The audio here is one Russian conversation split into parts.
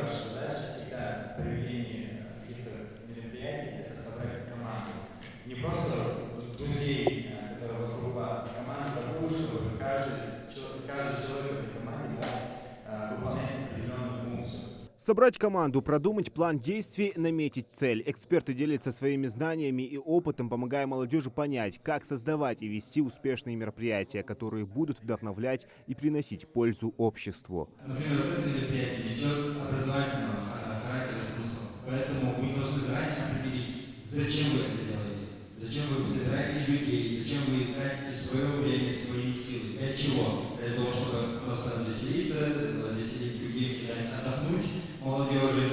ваша задача всегда при проведении каких-то мероприятий — это собрать команду. Не просто друзей, которые вокруг вас, а команду такую, чтобы каждый человек в этой команде, да, выполняет определенную функцию. Собрать команду, продумать план действий, наметить цель. Эксперты делятся своими знаниями и опытом, помогая молодежи понять, как создавать и вести успешные мероприятия, которые будут вдохновлять и приносить пользу обществу. Например, вот это мероприятие несет образовательного характера смысл. Поэтому вы должны заранее определить, зачем вы это делаете, зачем вы собираете людей, зачем вы тратите свое время, свои силы. Для чего? Для того, чтобы просто развеселиться, развеселить людей, отдохнуть молодежи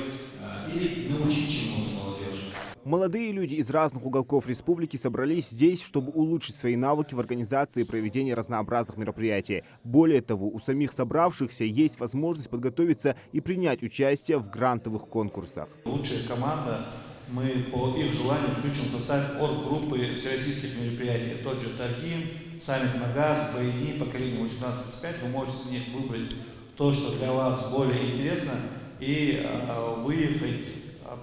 или научить чему-то молодежи. Молодые люди из разных уголков республики собрались здесь, чтобы улучшить свои навыки в организации и проведении разнообразных мероприятий. Более того, у самих собравшихся есть возможность подготовиться и принять участие в грантовых конкурсах. Лучшая команда, мы по их желанию включим в состав орггруппы всероссийских мероприятий. Тот же Таргим, саммит Магаз, БНИ, поколение 18-35. Вы можете с них выбрать то, что для вас более интересно, и выехать,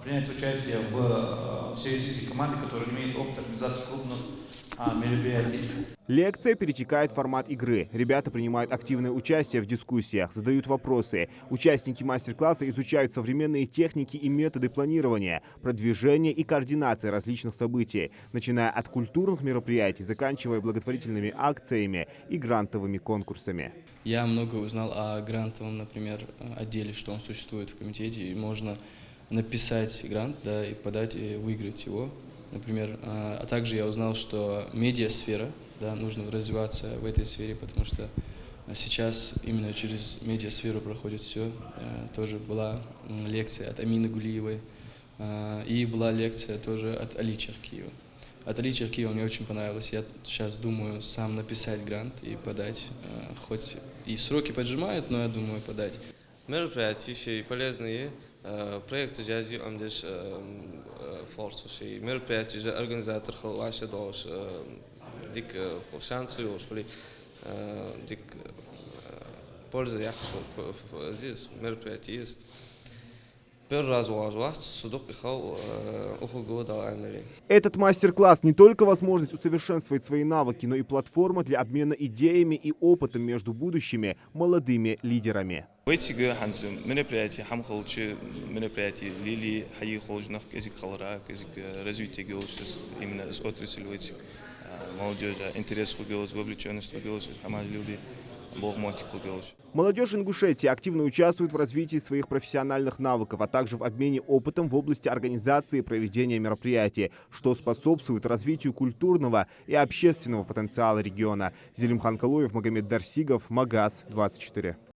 принять участие в всероссийской команде, которая имеет опыт организации крупных мероприятий. Лекция перетекает в формат игры. Ребята принимают активное участие в дискуссиях, задают вопросы. Участники мастер-класса изучают современные техники и методы планирования, продвижения и координации различных событий, начиная от культурных мероприятий, заканчивая благотворительными акциями и грантовыми конкурсами. Я много узнал о грантовом, например, отделе, что он существует в комитете, и можно написать грант, да, и подать, и выиграть его. Например, а также я узнал, что медиасфера, да, нужно развиваться в этой сфере, потому что сейчас именно через медиасферу проходит все. Тоже была лекция от Амины Гулиевой, и была лекция тоже от Али Черкиева. От Али Черкиева мне очень понравилось. Я сейчас думаю сам написать грант и подать. Хоть и сроки поджимают, но я думаю подать. Мероприятия полезные. Проекты жази амдеш форсуши. Мероприятия же организатор халваши дош дик шансы ушли дик польза яхшо здесь мероприятия есть. Первый раз судок ихал года. Этот мастер-класс не только возможность усовершенствовать свои навыки, но и платформа для обмена идеями и опытом между будущими молодыми лидерами. мероприятие мероприятие лили хаи холжнах язык халра язык развития именно с отраслью молодежи интерес вовлеченность люди. Молодежь Ингушетии активно участвует в развитии своих профессиональных навыков, а также в обмене опытом в области организации и проведения мероприятий, что способствует развитию культурного и общественного потенциала региона. Зелимхан Калуев, Магомед Дарсигов, Магаз 24.